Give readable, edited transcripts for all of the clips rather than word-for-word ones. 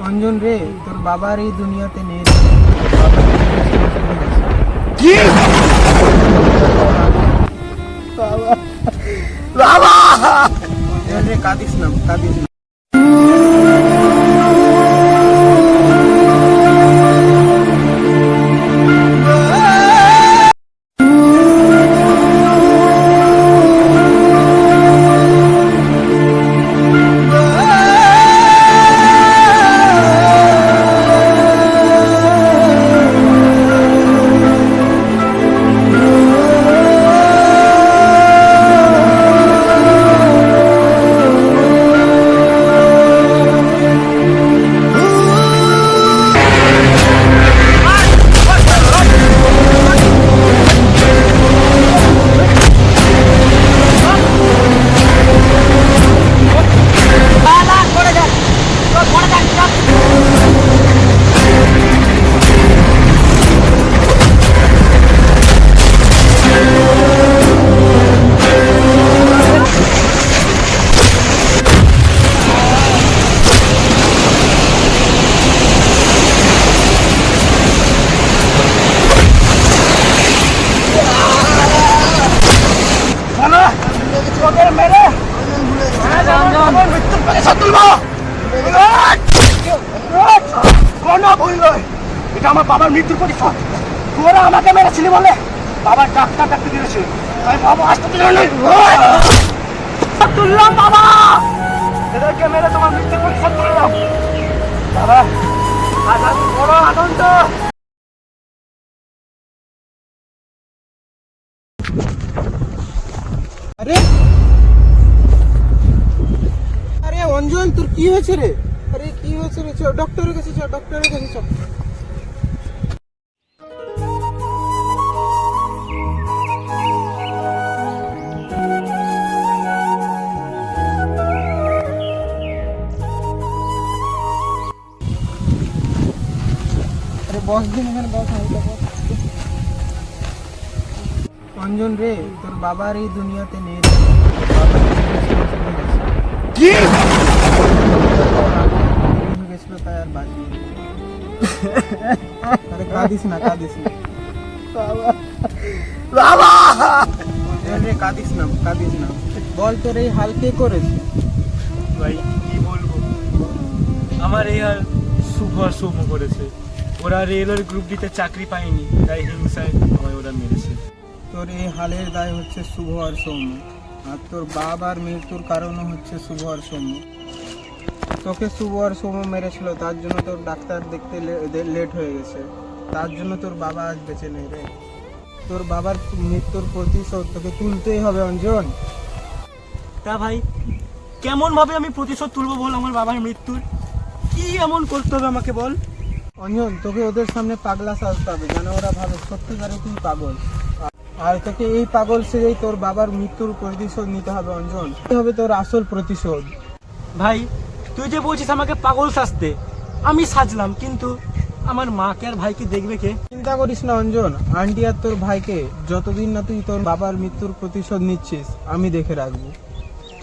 অঞ্জন রে, তোর বাবার এই দুনিয়াতে নেই। কি বাবা বাবা অঞ্জন রে, কাঁদিস না, কাঁদিস না। এটা আমার বাবার মৃত্যুর প্রতিশোধ। তোরা আমাকে মেরেছিলি বলে বাবার ডাক্তার ডাক্তার দিয়েছে। আমি বাবা আসতে তুললাম বাবা, এদেরকে মেরে তোমার মৃত্যুর প্রতিশোধ তুললাম বাবা। আজ আমি বড় আনন্দ। আরে আরে অঞ্জন, তোর কি হয়েছে রে? আরে কি হয়েছে রে? চল ডক্টরের কাছে, চল ডক্টরের কাছে চল। আরে বস দিন এখানে, বস হালকা বস। অঞ্জন রে, তোর বাবার এই দুনিয়াতে নেই। কি গেছিল তাই আর বাঁচি। আরে কাঁদিস না, কাঁদিস না বাবা বাবা। অঞ্জন রে, কাঁদিস না, কাঁদিস না। বল, তোর এই হাল কে করেছে? ভাই কি বলবো, আমার এই হাল শুভ আর সৌম্য করেছে। ওরা রেলের গ্রুপ ডিতে চাকরি পায়নি, তাই হিংসায় আমায় ওরা মেরেছে। তোর এই হালের দায় হচ্ছে শুভ আর সৌম্য, আর তোর বাবার মৃত্যুর কারণও হচ্ছে শুভ আর সৌম্য। তোকে শুভ আর সৌম্য মেরেছিল, তার জন্য তোর ডাক্তার দেখতে লেট হয়ে গেছে, তার জন্য তোর বাবা আজ বেঁচে নেই রে। তোর বাবার মৃত্যুর প্রতিশোধ তোকে তুলতেই হবে অঞ্জন। তা ভাই কেমন ভাবে আমি প্রতিশোধ তুলবো বল আমার বাবার মৃত্যুর? কি এমন করতে হবে আমাকে বল। অঞ্জন, তোকে ওদের সামনে পাগলা সাজতে হবে, যেন ওরা ভাবে সত্যিকারে তুই পাগল। আর তোকে এই পাগল সেজেই তোর বাবার মৃত্যুর প্রতিশোধ নিতে হবে অঞ্জন। এই হবে তোর আসল প্রতিশোধ। ভাই তুই যে বলছিস আমাকে পাগল সাজতে, আমি সাজলাম, কিন্তু আমার মাকে আর ভাইকে দেখবে কে? চিন্তা করিস না অঞ্জন, আন্টি আর তোর ভাইকে যতদিন না তুই তোর বাবার মৃত্যুর প্রতিশোধ নিচ্ছিস আমি দেখে রাখবো।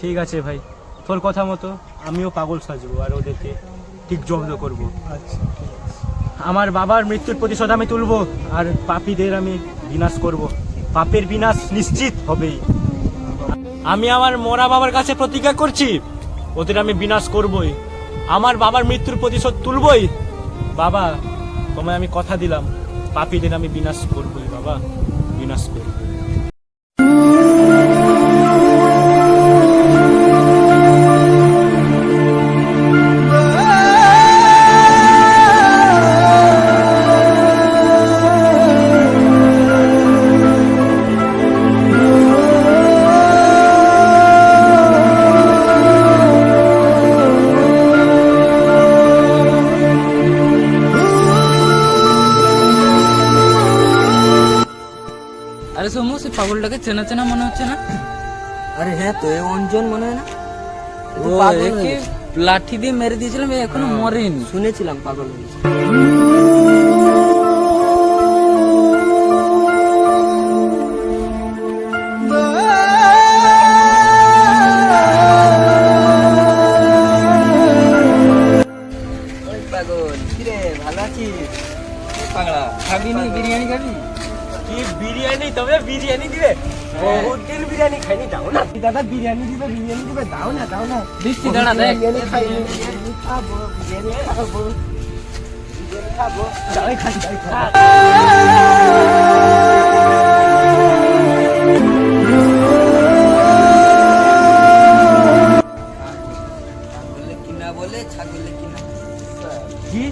ঠিক আছে ভাই, তোর কথা মতো আমিও পাগল সাজবো আর ওদেরকে ঠিক জব্দ করবো। আচ্ছা, ঠিক আছে। আমার বাবার মৃত্যুর প্রতিশোধ আমি তুলবো আর পাপীদের আমি বিনাশ করব। পাপের বিনাশ নিশ্চিত হবেই। আমি আমার মরা বাবার কাছে প্রতিজ্ঞা করছি, ওদের আমি বিনাশ করবই, আমার বাবার মৃত্যুর প্রতিশোধ তুলবই। বাবা তোমায় আমি কথা দিলাম, পাপীদের আমি বিনাশ করবই বাবা, বিনাশ করব। আরে সৌম্য, সে পাগলটাকে চেনা চেনা মনে হচ্ছে না? আরে হ্যাঁ তো, এ অঞ্জন মনে হয় না? ও একে লাঠি দিয়ে মেরে দিয়েছিলাম, এ এখনো মরেনি। শুনেছিলাম পাগল হয়েছে। পাগলা খাবি নি বিরিয়ানি খাবি? কি বিরিয়ানি? তবে বিরিয়ানি দিবে? বহুত দিন বিরিয়ানি খাইনি, দাও না দাদা, বিরিয়ানি দিবে, বিরিয়ানি দিবে, দাও না দাও না। দিচ্ছি, দাঁড়া দেখ। বিরিয়ানি খাইনি, বিরিয়ানি খাবো, বিরিয়ানি খাবো, বিরিয়ানি খাবো, যাই খাই যাই খাই। ছাগলে কিনা বলে ছাগলে কিনা। কি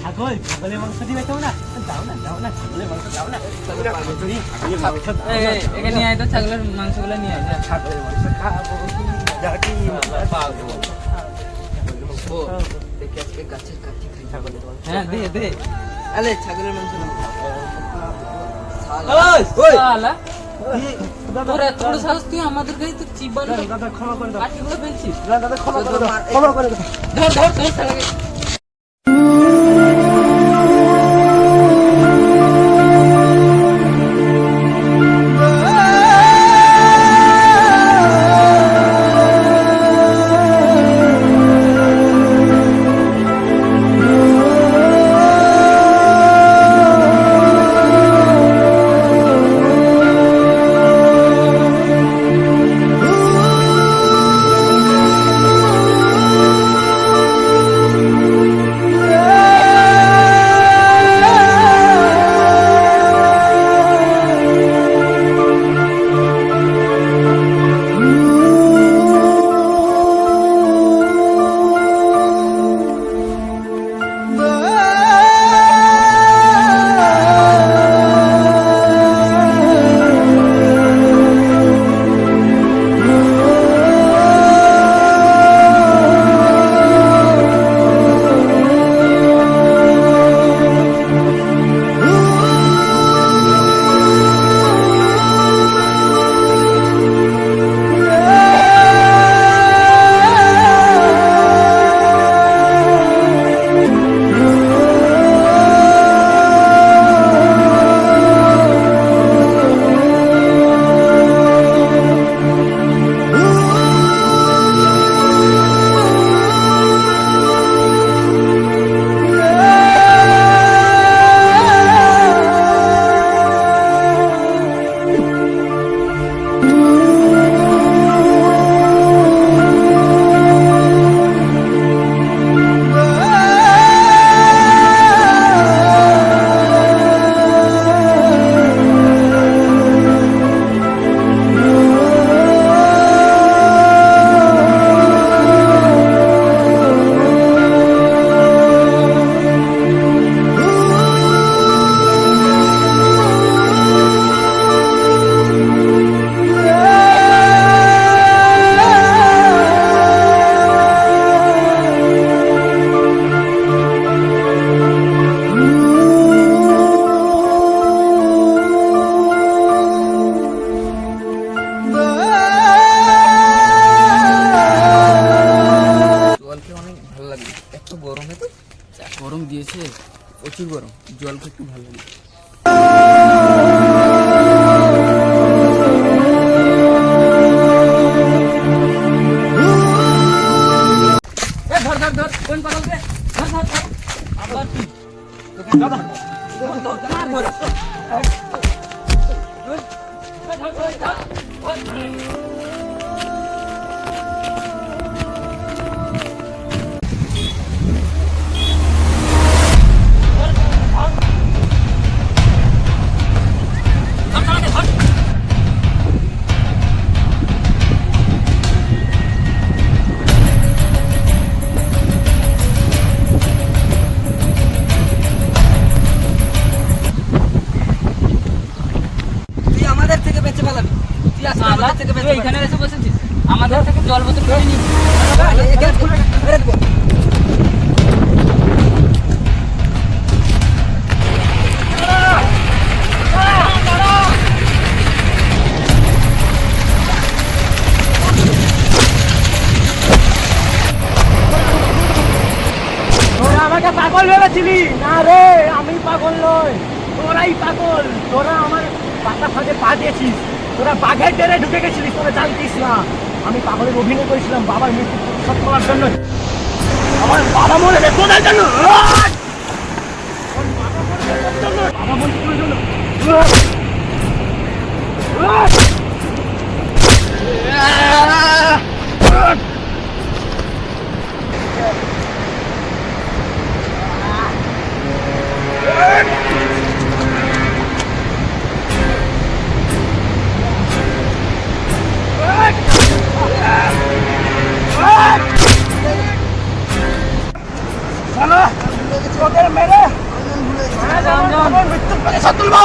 ছাগল? ছাগলের মাংস দিবে কেউ না? দাও না দাও না, ছাগলের মাংস দাও না, ছাগলের মাংস দাও এই, না। এই, এখানে নিয়ে আয় তো, ছাগলের মাংসগুলো নিয়ে আয় যা। ছাগলের মাংস খাবো, যাকি ও দেখি আজকে গাছের কাঠি খাই। ছাগলের মাংস। হ্যাঁ দে দে। আলে ছাগলের মাংস না। শালা, তোর এত বড় সাহস, তুই আমাদের গায়ে তো চিবানো দাদা ক্ষমা করে দাও, কাঠিগুলো ফেলছিস। দাদা ক্ষমা করে দাও, ক্ষমা করে দাও। ধর ধর ধর শালাকে। গরম দিয়েছে, প্রচুর গরম, জল খেতে একটু ভালো লাগে। ধর ধর ধর, কোন পাগল রে? ধর ধর ধর। আবার তুই। দাদা ধর ধর। তুই আমাদের থেকে বেঁচে পালাবি, তুই আজকে আমাদের থেকে বেঁচে এখানে এসে বসেছিস, আমাদের থেকে জল বোতল কিনে নিবি। তোরা আমাকে পাগল ভেবেছিলি? না রে, আমি পাগল নই, তোরাই পাগল। তোরা আমার পাতার সাথে পা দিয়েছিস, তোরা বাঘের ডেরে ঢুকে গেছিলিস, তোরা জানতিস না। আমি পাগলের অভিনয় করেছিলাম বাবার মৃত্যু প্রতিশোধ করার জন্য। আমার বাবা মরে রে তোদের জন্য। বাবা মৃত্যুর জন্য শালা তোদের মেরে আমার মৃত্যুর প্রতিশোধ তুলবো।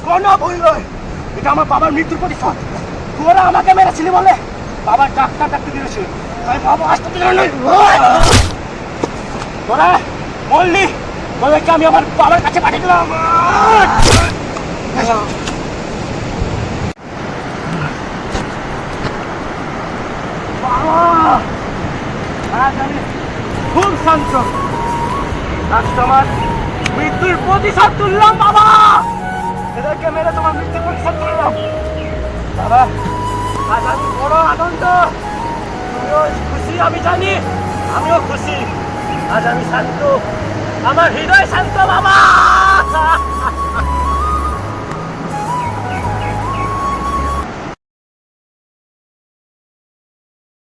কোনো ভুল নয়, এটা আমার বাবার মৃত্যুর প্রতিশোধ। তোরা আমাকে মেরেছিলি বলে বাবার ডাক্তার ডাক্তার দিয়েছিল, তাই বাবা আসতে নয়। তোরা বললি তোদেরকে আমি আমার বাবার কাছে পাঠিয়ে দিলাম। বাবা আজ আমি খুব শান্ত, আজ তোমার মৃত্যুর প্রতিশোধ তুললাম বাবা। এদেরকে মেরে তোমার মৃত্যুর প্রতিশোধ তুললাম বাবা। আজ আমি বড় আনন্দ, তুমিও খুশি আমি জানি, আমিও খুশি। আজ আমি শান্ত, আমার হৃদয় শান্ত বাবা।